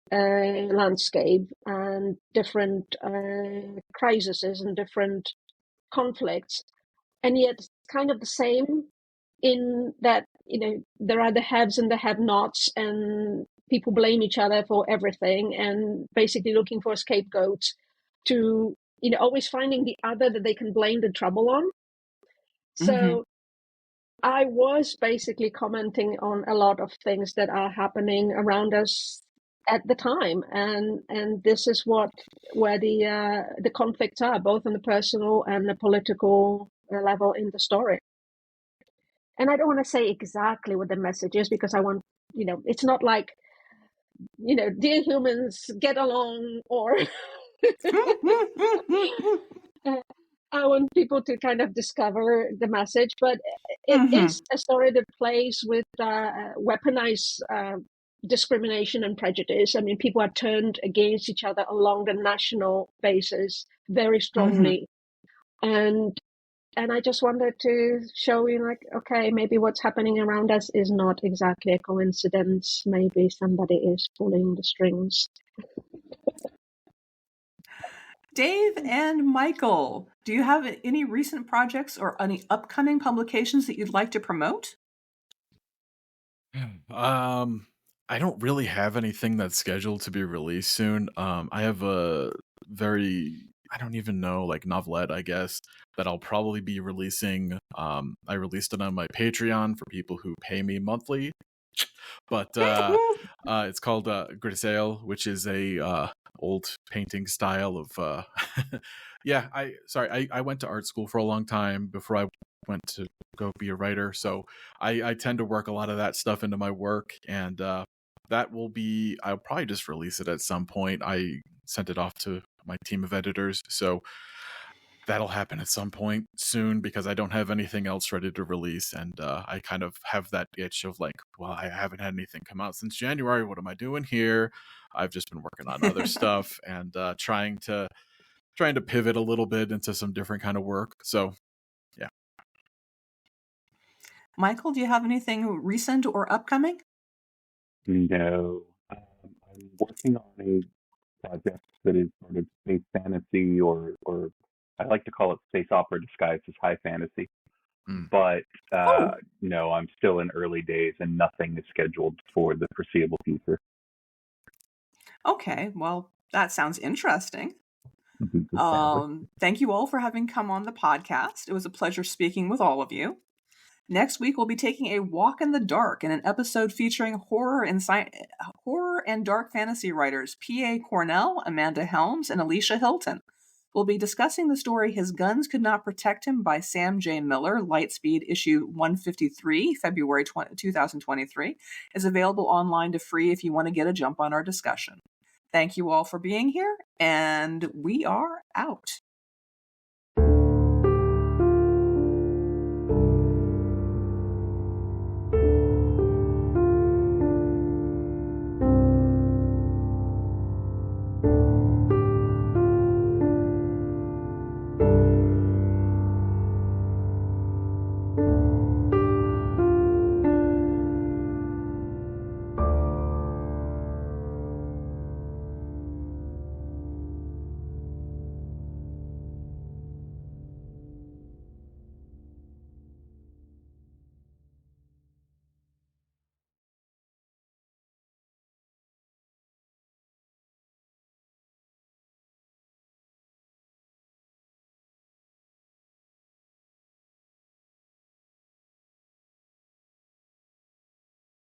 C: landscape and different crises and different conflicts, and yet kind of the same in that there are the haves and the have-nots, and people blame each other for everything, and basically looking for scapegoats to always finding the other that they can blame the trouble on. So I was basically commenting on a lot of things that are happening around us at the time, and this is where the conflicts are, both on the personal and the political level in the story. And I don't want to say exactly what the message is, because I want it's not like dear humans, get along, or I want people to kind of discover the message, but it is a story that plays with weaponized discrimination and prejudice. I mean, people are turned against each other along the national basis very strongly. And I just wanted to show you, like, okay, maybe what's happening around us is not exactly a coincidence. Maybe somebody is pulling the strings.
A: Dave and Michael, do you have any recent projects or any upcoming publications that you'd like to promote?
D: I don't really have anything that's scheduled to be released soon. I have a I don't even know, like, novelette, I guess, that I'll probably be releasing. I released it on my Patreon for people who pay me monthly. But it's called Grisaille, which is a old painting style of yeah. I went to art school for a long time before I went to go be a writer, so I tend to work a lot of that stuff into my work, and that will be, I'll probably just release it at some point. I sent it off to my team of editors, so that'll happen at some point soon because I don't have anything else ready to release, and I kind of have that itch of like, well, I haven't had anything come out since January. What am I doing here? I've just been working on other stuff and trying to pivot a little bit into some different kind of work. So yeah.
A: Michael, do you have anything recent or upcoming?
B: No, I'm working on a project that is sort of space fantasy, or I like to call it space opera disguised as high fantasy. But no, I'm still in early days, and nothing is scheduled for the foreseeable future.
A: Okay, well, that sounds interesting. Thank you all for having come on the podcast. It was a pleasure speaking with all of you. Next week, we'll be taking a walk in the dark in an episode featuring horror and dark fantasy writers P.A. Cornell, Amanda Helms, and Alicia Hilton. We'll be discussing the story His Guns Could Not Protect Him by Sam J. Miller, Lightspeed, issue 153, February 2023. It's available online to free if you want to get a jump on our discussion. Thank you all for being here, and we are out.